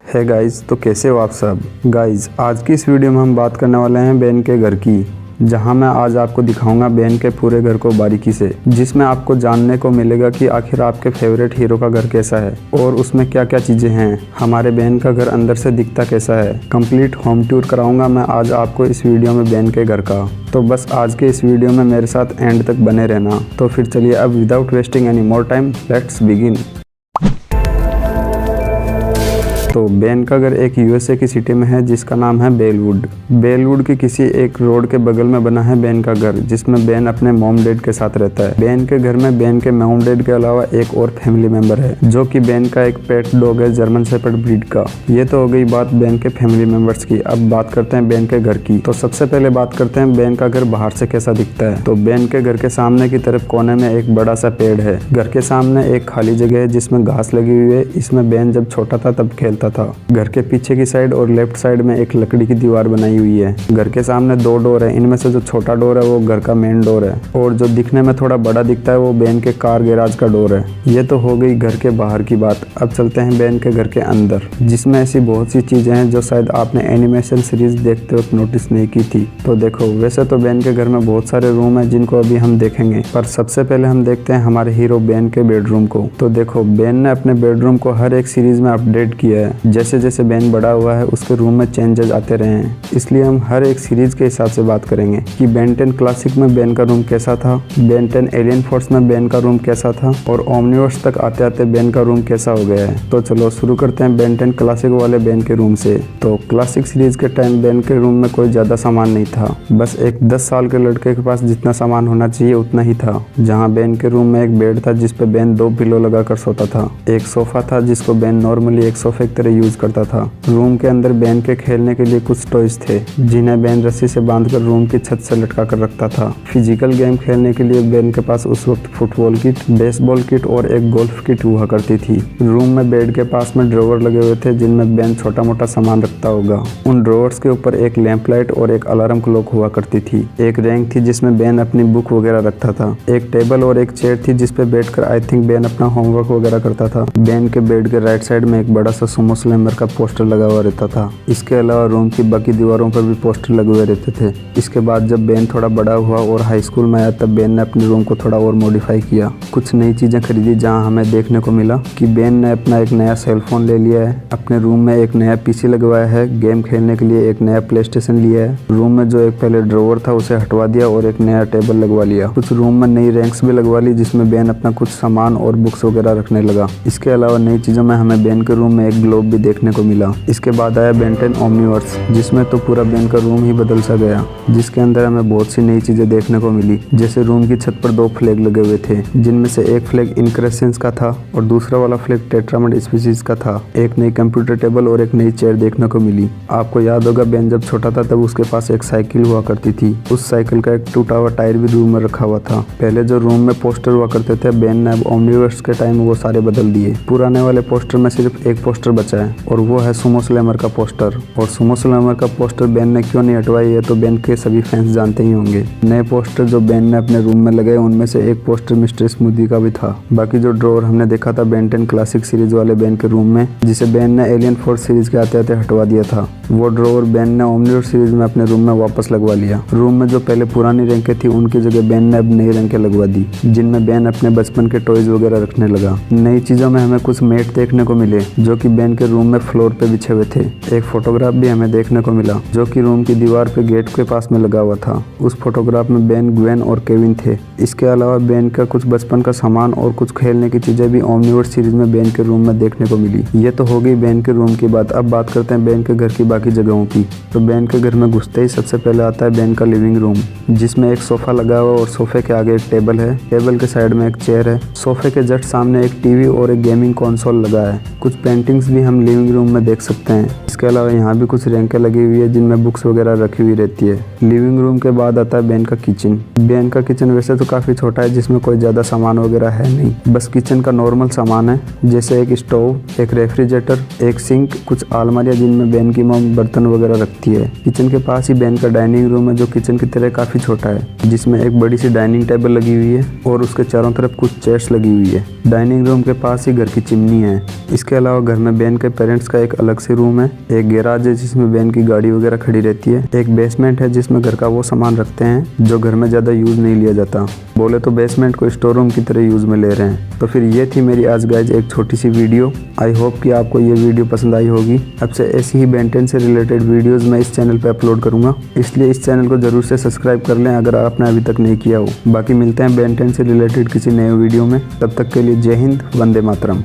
है गाइस, तो कैसे हो आप सब गाइस। आज की इस वीडियो में हम बात करने वाले हैं बेन के घर की, जहां मैं आज आपको दिखाऊंगा बेन के पूरे घर को बारीकी से, जिसमें आपको जानने को मिलेगा कि आखिर आपके फेवरेट हीरो का घर कैसा है और उसमें क्या क्या चीज़ें हैं। हमारे बेन का घर अंदर से दिखता कैसा है। कंप्लीट होम टूर कराऊंगा मैं आज आपको इस वीडियो में बेन के घर का। तो बस आज के इस वीडियो में मेरे साथ एंड तक बने रहना। तो फिर चलिए अब without wasting any more time let's begin. तो बेन का घर एक यूएसए की सिटी में है जिसका नाम है बेलवुड। बेलवुड की किसी एक रोड के बगल में बना है बेन का घर, जिसमें बेन अपने मॉम डैड के साथ रहता है। बेन के घर में बेन के मॉम डैड के अलावा एक और फैमिली मेंबर है, जो कि बेन का एक पेट डॉग है, जर्मन शेपर्ड ब्रीड का। ये तो हो गई बात बेन के फैमिली मेंबर्स की। अब बात करते हैं बेन के घर की। तो सबसे पहले बात करते हैं बेन का घर बाहर से कैसा दिखता है। तो बेन के घर के सामने की तरफ कोने में एक बड़ा सा पेड़ है। घर के सामने एक खाली जगह है जिसमें घास लगी हुई है। इसमें बेन जब छोटा था तब खेलता था। घर के पीछे की साइड और लेफ्ट साइड में एक लकड़ी की दीवार बनाई हुई है। घर के सामने 2 डोर है। इनमें से जो छोटा डोर है वो घर का मेन डोर है, और जो दिखने में थोड़ा बड़ा दिखता है वो बेन के कार गैराज का डोर है। ये तो हो गई घर के बाहर की बात। अब चलते हैं बेन के घर के अंदर, जिसमें ऐसी बहुत सी चीजें हैं जो शायद आपने एनिमेशन सीरीज देखते वक्त नोटिस नहीं की थी। तो देखो, वैसे तो बेन के घर में बहुत सारे रूम है जिनको अभी हम देखेंगे, पर सबसे पहले हम देखते हैं हमारे हीरो बेन के बेडरूम को। तो देखो, बेन ने अपने बेडरूम को हर एक सीरीज में अपडेट किया है। जैसे जैसे बेन बड़ा हुआ है उसके रूम में चेंजेस आते रहे हैं, इसलिए हम हर एक सीरीज के हिसाब से बात करेंगे कि बेन 10 क्लासिक में बेन का रूम कैसा था, बेन 10 एलियन फोर्स में बेन का रूम कैसा था, और ओमनिवर्स तक आते आते बेन का रूम कैसा हो गया है। तो चलो शुरू करते हैं बेन 10 क्लासिक वाले बेन के रूम से। तो क्लासिक सीरीज के टाइम बेन के रूम में कोई ज्यादा सामान नहीं था, बस एक 10 साल के लड़के के पास जितना सामान होना चाहिए उतना ही था। जहाँ बेन के रूम में एक बेड था जिसपे बेन 2 पिलो लगाकर सोता था, एक सोफा था जिसको बेन नॉर्मली एक सोफे की तरह यूज करता था। रूम के अंदर बेन के खेलने के लिए कुछ टॉयज थे जिन्हें बेन रस्सी से बांधकर रूम की छत से लटका कर रखता था। फिजिकल गेम खेलने के लिए बेन के पास उस वक्त फुटबॉल किट, बेसबॉल किट और एक गोल्फ किट हुआ करती थी। रूम में बेड के पास में ड्रॉवर लगे हुए थे जिनमें बेन छोटा मोटा सामान रखता होगा। उन ड्रॉवर्स के ऊपर एक लैंप लाइट और एक अलार्म क्लॉक हुआ करती थी। एक रैंक थी जिसमें बेन अपनी बुक वगैरह रखता था। एक टेबल और एक चेयर थी जिसपे बैठकर आई थिंक बेन अपना होमवर्क वगैरह करता था। बेन के बेड के राइट साइड में एक बड़ा सा सुमो स्लैमर का पोस्टर लगा हुआ रहता था। इसके अलावा रूम की बाकी दीवारों पर भी पोस्टर लगे हुए रहते थे। इसके बाद जब बेन थोड़ा बड़ा हुआ और हाई स्कूल में आया तब बेन ने अपने रूम को थोड़ा और मॉडिफाई किया। कुछ नई चीजें खरीदी, जहां हमें देखने को मिला कि बेन ने अपना एक नया सेल फोन ले लिया है। अपने रूम में एक नया पीसी लगवाया है। गेम खेलने के लिए एक नया प्ले स्टेशन लिया है। रूम में जो एक पहले ड्रॉवर था उसे हटवा दिया और एक नया टेबल लगवा लिया। कुछ रूम में नई रैंक्स भी लगवा ली जिसमें बेन अपना कुछ सामान और बुक्स वगैरह रखने लगा। इसके अलावा नई चीजों में हमें बेन के रूम में एक ग्लोब भी देखने को मिला। इसके बाद आया बेन 10 ओमनिवर्स, जिसमें तो पूरा बेन का रूम ही बदल सा गया, जिसके अंदर हमें बहुत सी नई चीजें देखने को मिली। जैसे रूम की छत पर 2 फ्लैग लगे हुए थे, जिनमें से एक फ्लैग इनक्रेसेंस का था और दूसरा वाला फ्लैग टेट्रामड स्पीशीज का था। एक नई कंप्यूटर टेबल और एक नई चेयर देखने को मिली। आपको याद होगा बेन जब छोटा था तब उसके पास एक साइकिल हुआ करती थी। उस साइकिल का एक टूटा हुआ टायर भी रूम में रखा हुआ था। पहले जो रूम में पोस्टर हुआ करते थे बेन ने अब ओमनिवर्स के टाइम वो सारे बदल दिए। पुराने वाले पोस्टर में सिर्फ एक पोस्टर बचा है और वो है सुमो स्लैमर का पोस्टर। और सुमो स्लैमर का पोस्टर बेन ने क्यों नहीं हटवाई है तो बेन के सभी फैंस जानते ही होंगे। नए पोस्टर जो बेन ने अपने रूम में लगाए उनमें से एक पोस्टर मिस्टर स्मूदी का भी था। बाकी जो ड्रॉवर हमने देखा था बेन 10 क्लासिक सीरीज वाले बेन के रूम में, जिसे बेन ने एलियन फोर्स सीरीज के आते आते हटवा दिया था, वो ड्रॉवर बेन ने ओमनिवर्स सीरीज में अपने रूम में वापस लगवा लिया। रूम में जो पहले पुरानी रैंकें थी उनकी जगह बेन ने अब नई रैंकें लगवा दी, जिनमें बेन अपने बचपन के टॉयज वगैरह रखने लगा। नई चीजों में हमें कुछ मेट देखने को मिले जो कि बेन के रूम में फ्लोर पे बिछे हुए थे। एक फोटोग्राफ भी हमें देखने को मिला जो कि रूम की दीवार पे गेट के पास में लगा हुआ था। उस फोटोग्राफ में बेन, ग्वेन और केविन थे। इसके अलावा बेन का कुछ बचपन का सामान और कुछ खेलने की चीजें भी ओमनिवर्स सीरीज में बेन के रूम में देखने को मिली। ये तो हो गई बेन के रूम की बात। अब बात करते हैं बेन के घर की बाकी जगहों की। तो बेन के घर में घुसते ही सबसे पहले आता है बेन का लिविंग रूम, जिसमें एक सोफा लगा हुआ और सोफे के आगे एक टेबल है। टेबल के साइड में एक चेयर है। सोफे के जस्ट सामने एक टीवी और एक गेमिंग कंसोल लगा है। कुछ पेंटिंग्स भी हम लिविंग रूम में देख सकते हैं। इसके अलावा यहाँ भी कुछ रैंकें लगी हुई है जिनमें बुक्स वगैरह रखी हुई रहती है। लिविंग रूम के बाद आता है बेन का किचन। बेन का किचन वैसे तो काफ़ी छोटा है, जिसमें कोई ज़्यादा सामान वगैरह है नहीं। बस किचन का नॉर्मल सामान है, जैसे एक स्टोव, एक रेफ्रिजरेटर, एक सिंक, कुछ अलमारियाँ जिनमें बेन की मॉम बर्तन वगैरह रखती है। किचन के पास ही बेन का डाइनिंग रूम है जो किचन की तरह काफ़ी छोटा है, जिसमें एक बड़ी सी डाइनिंग टेबल लगी हुई है और उसके चारों तरफ कुछ चेयर्स लगी हुई है। डाइनिंग रूम के पास ही घर की चिमनी है। इसके अलावा घर में बेन बेन के पेरेंट्स का एक अलग से रूम है, एक गैराज है जिसमें बेन की गाड़ी वगैरह खड़ी रहती है, एक बेसमेंट है जिसमें घर का वो सामान रखते हैं जो घर में ज़्यादा यूज़ नहीं लिया जाता। बोले तो बेसमेंट को स्टोर रूम की तरह यूज़ में ले रहे हैं। तो फिर ये थी मेरी आज गाइज एक छोटी सी वीडियो। आई होप कि आपको ये वीडियो पसंद आई होगी। अब से ऐसी ही बेन 10 से रिलेटेड वीडियोस मैं इस चैनल पे अपलोड करूँगा, इसलिए इस चैनल को ज़रूर से सब्सक्राइब कर लें अगर आपने अभी तक नहीं किया हो। बाकी मिलते हैं बेन 10 से रिलेटेड किसी नए वीडियो में, तब तक के लिए जय हिंद, वंदे मातरम।